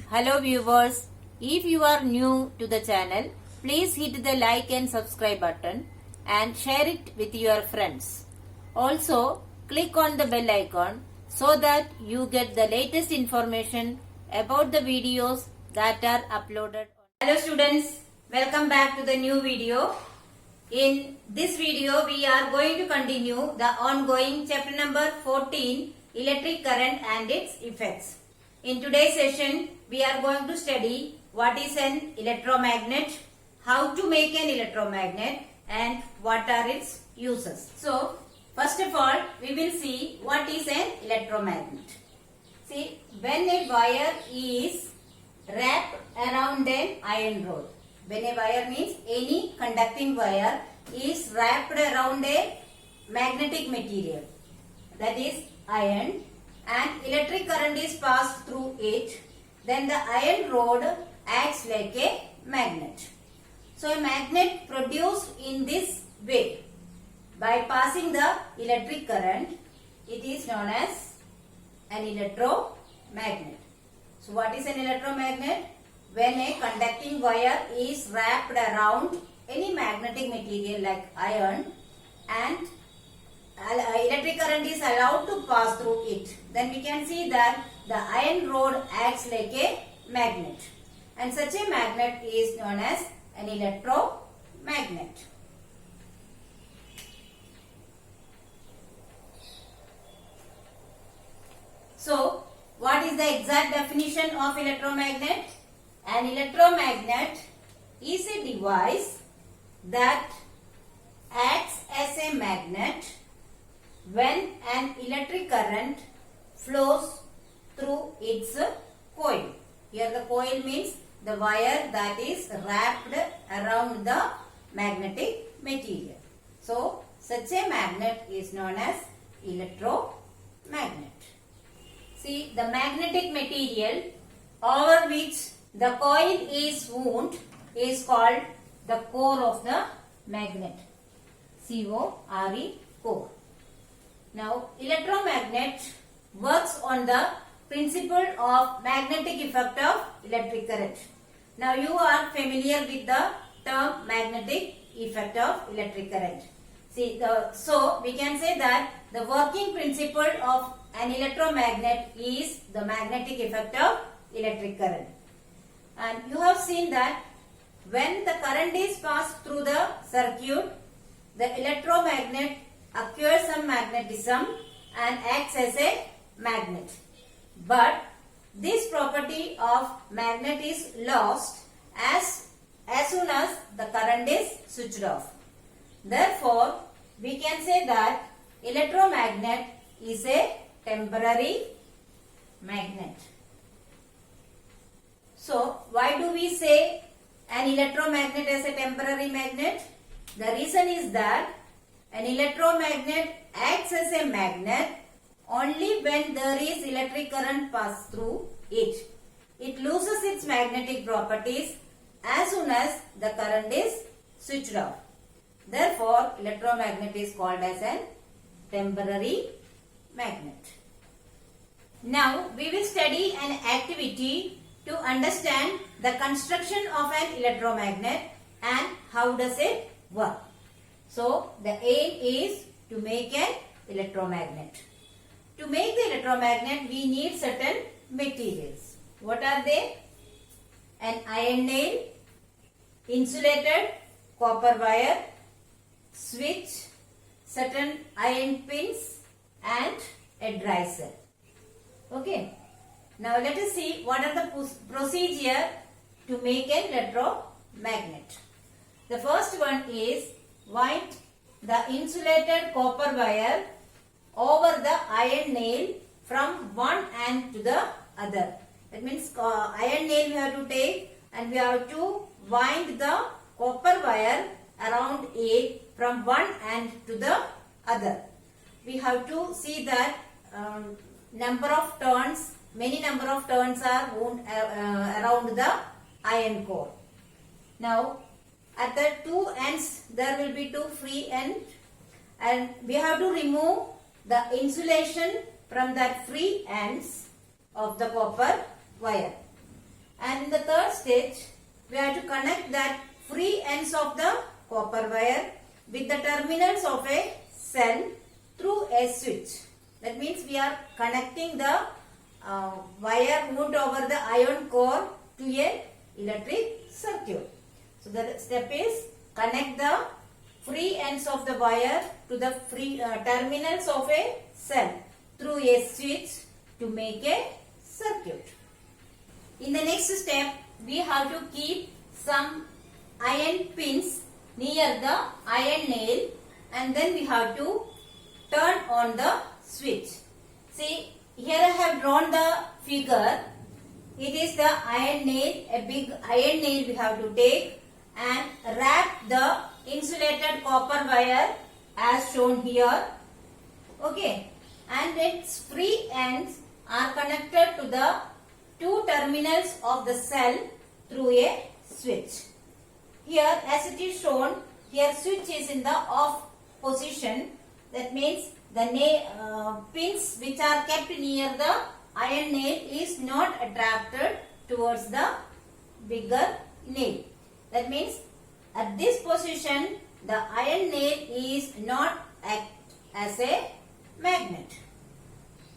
Hello viewers, if you are new to the channel, please hit the like and subscribe button and share it with your friends. Also, click on the bell icon so that you get the latest information about the videos that are uploaded. Hello students, welcome back to the new video. In this video, we are going to continue the ongoing chapter number 14, electric current and its effects. In today's session, we are going to study what is an electromagnet, how to make an electromagnet and what are its uses. So, first of all, we will see what is an electromagnet. See, when a wire is wrapped around an iron rod. When a wire means any conducting wire is wrapped around a magnetic material, that is iron, and electric current is passed through it, then the iron rod acts like a magnet. So a magnet produced in this way by passing the electric current, it is known as an electromagnet. So what is an electromagnet? When a conducting wire is wrapped around any magnetic material like iron and electric current is allowed to pass through it, then we can see that the iron rod acts like a magnet, and such a magnet is known as an electromagnet. So, what is the exact definition of electromagnet? An electromagnet is a device that acts as a magnet when an electric current flows through its coil. Here the coil means the wire that is wrapped around the magnetic material. So, such a magnet is known as electromagnet. See, the magnetic material over which the coil is wound is called the core of the magnet. C-O-R-E, core. Now, electromagnet works on the principle of magnetic effect of electric current. Now, you are familiar with the term magnetic effect of electric current. See, so we can say that the working principle of an electromagnet is the magnetic effect of electric current. And you have seen that when the current is passed through the circuit, the electromagnet acquires some magnetism and acts as a magnet. But this property of magnet is lost as soon as the current is switched off. Therefore, we can say that electromagnet is a temporary magnet. So, why do we say an electromagnet as a temporary magnet? The reason is that an electromagnet acts as a magnet only when there is electric current passed through it. It loses its magnetic properties as soon as the current is switched off. Therefore, electromagnet is called as a temporary magnet. Now, we will study an activity to understand the construction of an electromagnet and how does it work. So, the aim is to make an electromagnet. To make the electromagnet, we need certain materials. What are they? An iron nail, insulated copper wire, switch, certain iron pins and a dry cell. Okay. Now let us see what are the procedure to make an electromagnet. The first one is wind the insulated copper wire over the iron nail from one end to the other. That means iron nail we have to take and we have to wind the copper wire around it from one end to the other. We have to see that many number of turns are wound around the iron core. Now, at the two ends there will be two free ends and we have to remove the insulation from that free ends of the copper wire. And in the third stage, we have to connect that free ends of the copper wire with the terminals of a cell through a switch. That means we are connecting the wire moved over the iron core to a electric circuit. So the step is connect the free ends of the wire to the free terminals of a cell through a switch to make a circuit. In the next step, we have to keep some iron pins near the iron nail, and then we have to turn on the switch. See, here I have drawn the figure. It is the iron nail, a big iron nail we have to take and wrap the insulated copper wire as shown here. Okay, and its free ends are connected to the two terminals of the cell through a switch. Here, as it is shown, here switch is in the off position. That means the pins which are kept near the iron nail is not attracted towards the bigger nail. That means at this position the iron nail is not act as a magnet.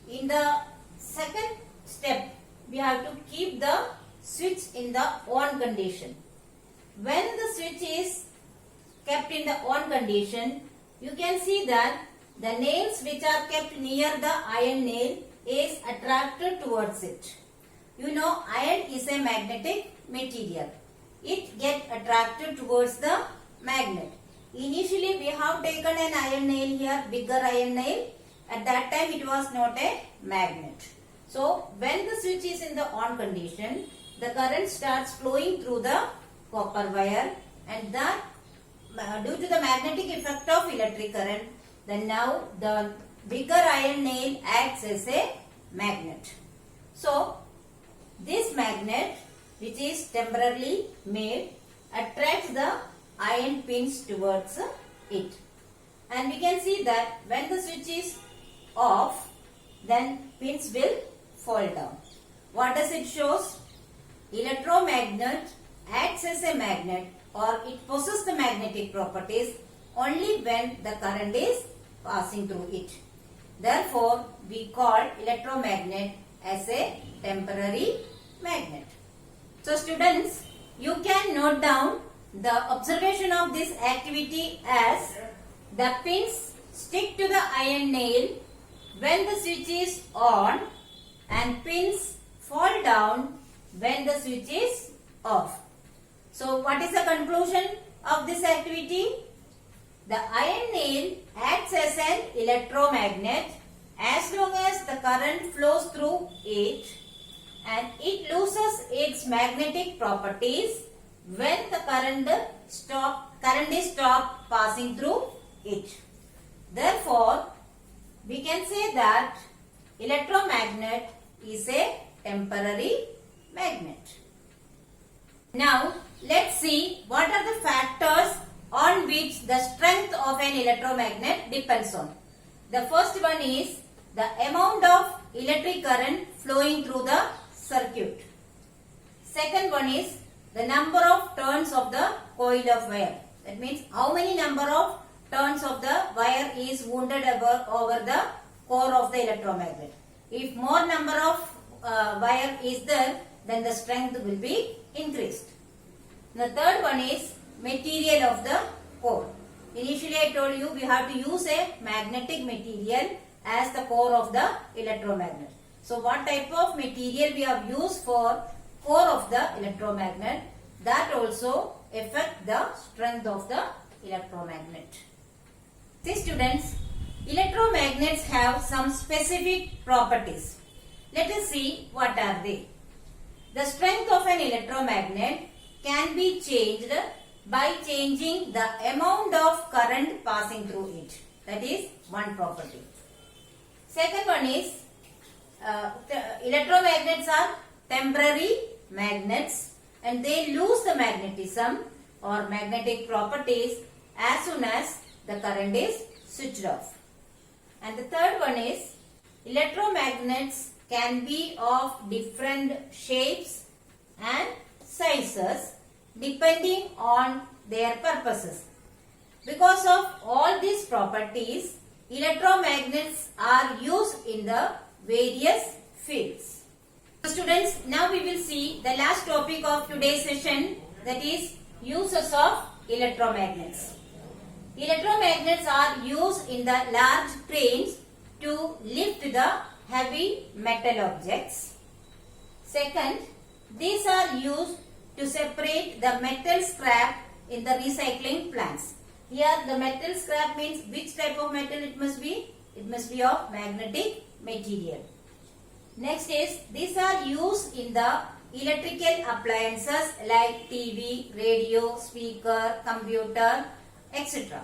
In the second step, we have to keep the switch in the on condition. When the switch is kept in the on condition, you can see that the nails which are kept near the iron nail is attracted towards it. You know, iron is a magnetic material. It gets attracted towards the magnet. Initially we have taken an iron nail here, bigger iron nail. At that time it was not a magnet. So when the switch is in the on condition, the current starts flowing through the copper wire, and that due to the magnetic effect of electric current, then now the bigger iron nail acts as a magnet. So this magnet, which is temporarily made, attracts the iron pins towards it. And we can see that when the switch is off, then pins will fall down. What does it shows? Electromagnet acts as a magnet, or it possesses the magnetic properties only when the current is passing through it. Therefore, we call electromagnet as a temporary magnet. So students, you can note down the observation of this activity as the pins stick to the iron nail when the switch is on, and pins fall down when the switch is off. So what is the conclusion of this activity? The iron nail acts as an electromagnet as long as the current flows through it, and it loses its magnetic properties when the current is stopped passing through it. Therefore, we can say that electromagnet is a temporary magnet. Now, let's see what are the factors on which the strength of an electromagnet depends on. The first one is the amount of electric current flowing through the circuit. Second one is the number of turns of the coil of wire. That means how many number of turns of the wire is wounded over the core of the electromagnet. If more number of wire is there, then the strength will be increased. The third one is material of the core. Initially I told you we have to use a magnetic material as the core of the electromagnet. So what type of material we have used for core of the electromagnet, that also affect the strength of the electromagnet. See students, electromagnets have some specific properties. Let us see what are they. The strength of an electromagnet can be changed by changing the amount of current passing through it. That is one property. Second one is electromagnets are temporary magnets, and they lose the magnetism or magnetic properties as soon as the current is switched off. And the third one is electromagnets can be of different shapes, and sizes depending on their purposes. Because of all these properties, electromagnets are used in the various fields. So students, now we will see the last topic of today's session, that is uses of electromagnets. Electromagnets are used in the large cranes to lift the heavy metal objects. Second, these are used to separate the metal scrap in the recycling plants. Here the metal scrap means which type of metal it must be? It must be of magnetic material. Next is, these are used in the electrical appliances like TV, radio, speaker, computer, etc.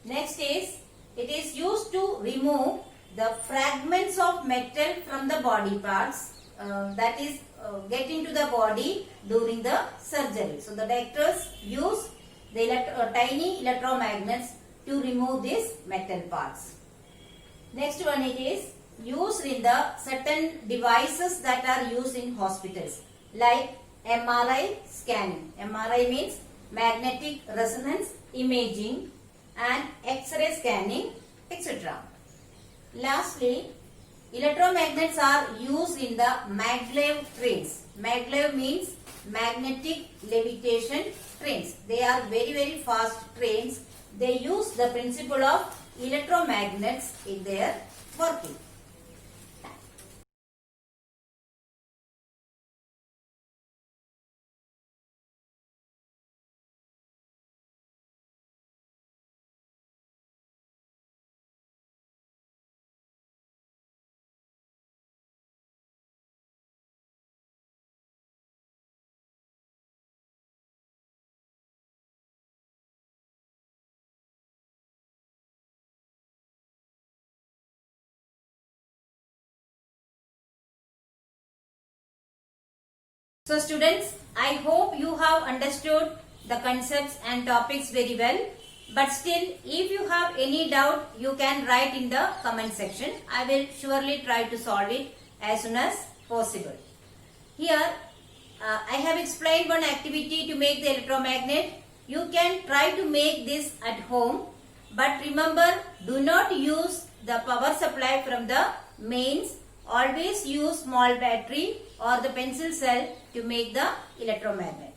Next is, it is used to remove the fragments of metal from the body parts, that is get into the body during the surgery. So the doctors use the tiny electromagnets to remove these metal parts. Next one, it is used in the certain devices that are used in hospitals like MRI scanning. MRI means magnetic resonance imaging, and X-ray scanning, etc. Lastly, electromagnets are used in the maglev trains. Maglev means magnetic levitation trains. They are very fast trains. They use the principle of electromagnets in their working. So students, I hope you have understood the concepts and topics very well. But still, if you have any doubt, you can write in the comment section. I will surely try to solve it as soon as possible. Here, I have explained one activity to make the electromagnet. You can try to make this at home. But remember, do not use the power supply from the mains. Always use small battery or the pencil cell to make the electromagnet.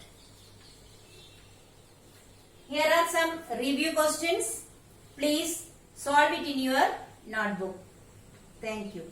Here are some review questions. Please solve it in your notebook. Thank you.